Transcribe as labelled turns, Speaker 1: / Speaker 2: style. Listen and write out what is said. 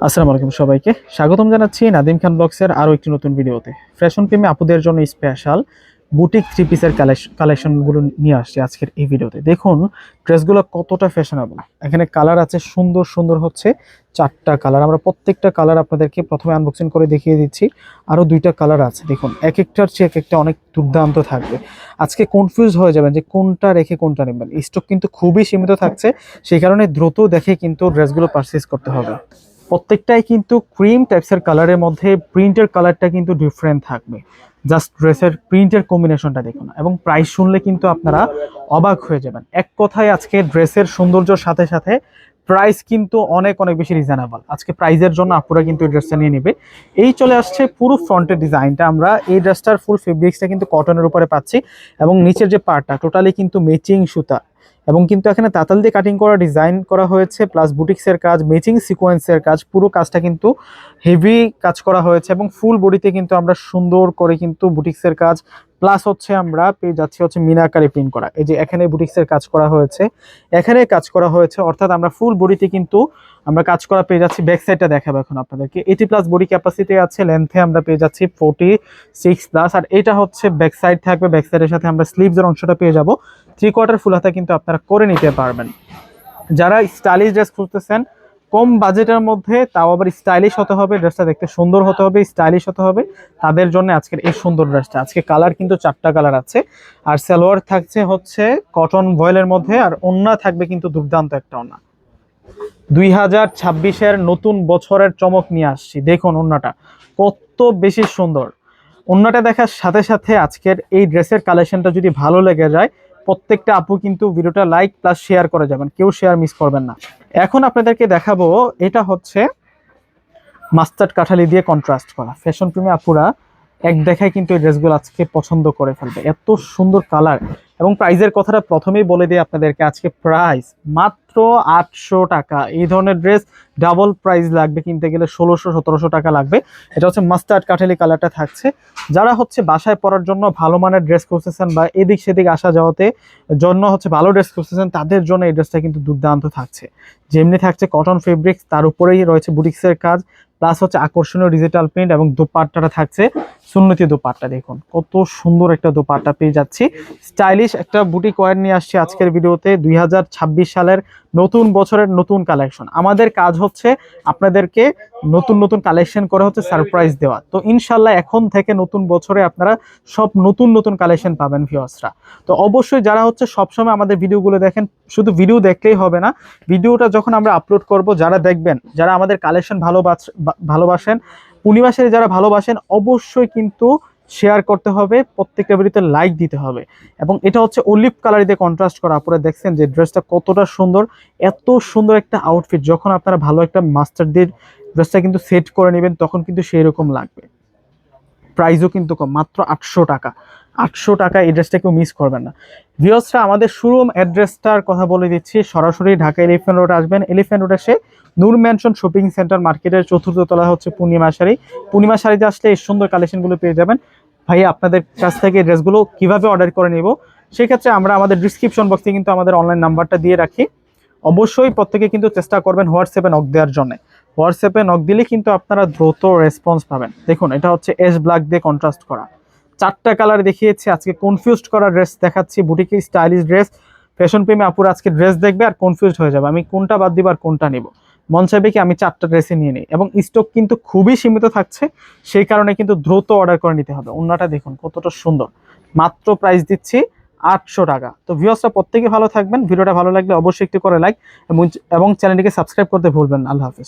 Speaker 1: আসসালামু আলাইকুম সবাইকে স্বাগতম জানাচ্ছি নাদিম খান ব্লগসের আরও একটি নতুন ভিডিওতে। ফ্যাশন প্রেমী আপুদের জন্য স্পেশাল বুটিক থ্রি পিসের কালেকশনগুলো নিয়ে আসছি আজকের এই ভিডিওতে। দেখুন ড্রেসগুলো কতটা ফ্যাশনেবল। এখানে কালার আছে সুন্দর সুন্দর হচ্ছে 4টা কালার। আমরা প্রত্যেকটা কালার আপনাদেরকে প্রথমে আনবক্সিং করে দেখিয়ে দিচ্ছি। আরও 2টা কালার আছে, দেখুন এক একটার চেয়ে এক একটা অনেক দুর্দান্ত থাকবে। আজকে কনফিউজ হয়ে যাবেন যে কোনটা রেখে কোনটা নেবেন। স্টক কিন্তু খুবই সীমিত থাকছে, সেই কারণে দ্রুত দেখে কিন্তু ড্রেসগুলো পারচেজ করতে হবে। প্রত্যেকটাই কিন্তু ক্রিম টাইপসের কালারের মধ্যে প্রিন্টের কালারটা কিন্তু ডিফারেন্ট থাকবে। জাস্ট ড্রেসের প্রিন্টের কম্বিনেশনটা দেখুন এবং প্রাইস শুনলে কিন্তু আপনারা অবাক হয়ে যাবেন। এক কথায় আজকে ড্রেসের সৌন্দর্যের সাথে সাথে প্রাইস কিন্তু অনেক অনেক বেশি রিজনেবল। আজকে প্রাইজের জন্য আপুরা কিন্তু এই ড্রেসটা নিয়ে নেবে। এই চলে আসছে পুরো ফ্রন্টের ডিজাইনটা। আমরা এই ড্রেসটার ফুল ফেব্রিক্সটা কিন্তু কটনের উপরে পাচ্ছি এবং নিচের যে পার্টটা টোটালি কিন্তু ম্যাচিং সুতা এবং কিন্তু এখানে তাতাল দিয়ে কাটিং করা ডিজাইন করা হয়েছে, প্লাস বুটিক্সের কাজ, ম্যাচিং সিকোয়েন্সের কাজ, পুরো কাজটা কিন্তু হেভি কাজ করা হয়েছে এবং ফুল বডিতে কিন্তু আমরা সুন্দর করে কিন্তু বুটিক্সের কাজ, প্লাস হচ্ছে আমরা পেয়ে যাচ্ছি হচ্ছে মিনাকারি প্রিন্ট করা। এই যে এখানে বুটিক্সের কাজ করা হয়েছে, এখানে কাজ করা হয়েছে, অর্থাৎ আমরা ফুল বডিতে কিন্তু আমরা কাজ করা পেয়ে যাচ্ছি। ব্যাক সাইডটা দেখাবো এখন আপনাদেরকে। 80+ বডি ক্যাপাসিটি আছে, লেন্থে আমরা পেয়ে যাচ্ছি 46+। আর এটা হচ্ছে ব্যাক সাইড থাকবে, ব্যাক সাইডের সাথে আমরা স্লিভসের অংশটা পেয়ে যাব। 3/4 ফুল হাতা কিন্তু আপনারা করে নিতে পারবেন। যারা স্টাইলিশ ড্রেস খুঁজতেছেন কম বাজেটের মধ্যে, তাও আবার স্টাইলিশ হতে হবে, ড্রেসটা দেখতে সুন্দর হতে হবে, স্টাইলিশ হতে হবে, তাদের জন্য আজকের এই সুন্দর ড্রেসটা। আজকে কালার কিন্তু 4টা কালার আছে। আর সালোয়ার থাকছে হচ্ছে কটন ভয়েলের মধ্যে, আর ওন্না থাকবে কিন্তু দুর্দান্ত একটা ওন্না। 2026-এর নতুন বছরের চমক নিয়ে আসছি। দেখুন ওন্নাটা কত বেশি সুন্দর। ওন্নাটা দেখার সাথে সাথে আজকের এই ড্রেসের কালেকশনটা যদি ভালো লেগে যায়, প্রত্যেকটা আপু কিন্তু ভিডিওটা লাইক প্লাস শেয়ার করে যাবেন, কেউ শেয়ার মিস করবেন না। এখন আপনাদেরকে দেখাবো, এটা হচ্ছে মাস্টার্ড কাঠালি দিয়ে কন্ট্রাস্ট করা। ফ্যাশন প্রেমী আপুরা এক দেখায় কিন্তু এই ড্রেসগুলো আজকে পছন্দ করে ফেলবে, এত সুন্দর কালার। এবং প্রাইজের কথাটা প্রথমেই বলে দিই আপনাদেরকে, আজকে প্রাইস মাত্র 800 টাকা। এই ধরনের ড্রেস ডাবল প্রাইস লাগবে, কিনতে গেলে 1600-1700 টাকা লাগবে। এটা হচ্ছে মাস্টার্ড কাঠালি কালারটা থাকছে। যারা হচ্ছে বাসায় পরার জন্য ভালো মানের ড্রেস খুঁজতেছেন বা এদিক সেদিক আসা যাওয়াতে জন্য হচ্ছে ভালো ড্রেস খুঁজতেছেন, তাদের জন্য এই ড্রেসটা কিন্তু দুর্দান্ত থাকছে। যেমনি থাকছে কটন ফেব্রিক্স, তার উপরেই রয়েছে বুটিক্সের কাজ, প্লাস হচ্ছে আকর্ষণীয় ডিজিটাল প্রিন্ট এবং দোপাট্টাটা থাকছে সুন্নতি দোপাট্টা। দেখুন কত সুন্দর একটা দোপাট্টা পেয়ে যাচ্ছি। স্টাইলিশ একটা বুটিক ওয়্যার নিয়ে আসছি আজকের ভিডিওতে। 2026 সালের নতুন বছরের নতুন কালেকশন। আমাদের কাজ হচ্ছে আপনাদেরকে নতুন নতুন কালেকশন করে হচ্ছে সারপ্রাইজ দেওয়া। তো ইনশাল্লাহ এখন থেকে নতুন বছরে আপনারা সব নতুন নতুন কালেকশন পাবেন ভিউয়ার্সরা। তো অবশ্যই যারা হচ্ছে সবসময় আমাদের ভিডিওগুলো দেখেন, শুধু ভিডিও দেখলেই হবে না, ভিডিওটা যখন আমরা আপলোড করব, যারা দেখবেন, যারা আমাদের কালেকশন ভালোবাসেন, পূর্ণিমাসের যারা ভালোবাসেন, অবশ্যই কিন্তু শেয়ার করতে হবে, প্রত্যেকটা ভিডিওতে লাইক দিতে হবে। এবং এটা হচ্ছে অলিভ কালার দিয়ে কন্ট্রাস্ট করা। আপনারা দেখছেন যে ড্রেসটা কতটা সুন্দর, এত সুন্দর একটা আউটফিট। যখন আপনারা ভালো একটা মাস্টার দিয়ে ড্রেসটা কিন্তু সেট করে নেবেন, তখন কিন্তু সেই রকম লাগবে। প্রাইসও কিন্তু কম, মাত্র 800 টাকা। 800 টাকা এই ড্রেসটা কেউ মিস করবেন না। ভিউয়ার্সরা, আমাদের শোরুম অ্যাড্রেসটার কথা বলে দিচ্ছি। সরাসরি ঢাকা এলিফ্যান্ট রোড আসবেন। এলিফ্যান্ট রোড এসে নূর ম্যানশন শপিং সেন্টার মার্কেটের 4র্থ তলা হচ্ছে পূর্ণিমা শাড়ি। পূর্ণিমা শাড়িতে আসলে এই সুন্দর কালেকশনগুলো পেয়ে যাবেন। ভাই, আপনাদের কাছ থেকে ড্রেসগুলো কিভাবে অর্ডার করে নেব, সেক্ষেত্রে আমরা আমাদের ডিসক্রিপশন বক্সে কিন্তু আমাদের অনলাইন নাম্বারটা দিয়ে রাখি। অবশ্যই প্রত্যেকে কিন্তু চেষ্টা করবেন হোয়াটসঅ্যাপে নক দেওয়ার জন্য। হোয়াটসঅ্যাপে নক দিলে কিন্তু আপনারা দ্রুত রেসপন্স পাবেন। দেখুন এটা হচ্ছে এস ব্ল্যাক দিয়ে কন্ট্রাস্ট করা। 4টা কালার দেখিয়েছি, আজকে কনফিউজড করা ড্রেস দেখাচ্ছি। বুটিকে স্টাইলিশ ড্রেস, ফ্যাশন প্রেমী আপুরা আজকে ড্রেস দেখবে আর কনফিউজড হয়ে যাবে, আমি কোনটা বাদ দিব আর কোনটা নিব। মন চাইবে কি আমি 4টা ড্রেসই নিয়ে নিই। এবং স্টক কিন্তু খুবই সীমিত থাকছে, সেই কারণে কিন্তু দ্রুত অর্ডার করে নিতে হবে। ওন্নাটা দেখুন কতটা সুন্দর, মাত্র প্রাইস দিচ্ছি 800 টাকা। তো ভিউয়ার্সরা প্রত্যেকে ভালো থাকবেন। ভিডিওটা ভালো লাগলে অবশ্যই একটু করে লাইক এবং চ্যানেলটিকে সাবস্ক্রাইব করতে ভুলবেন না। আল্লাহ হাফেজ।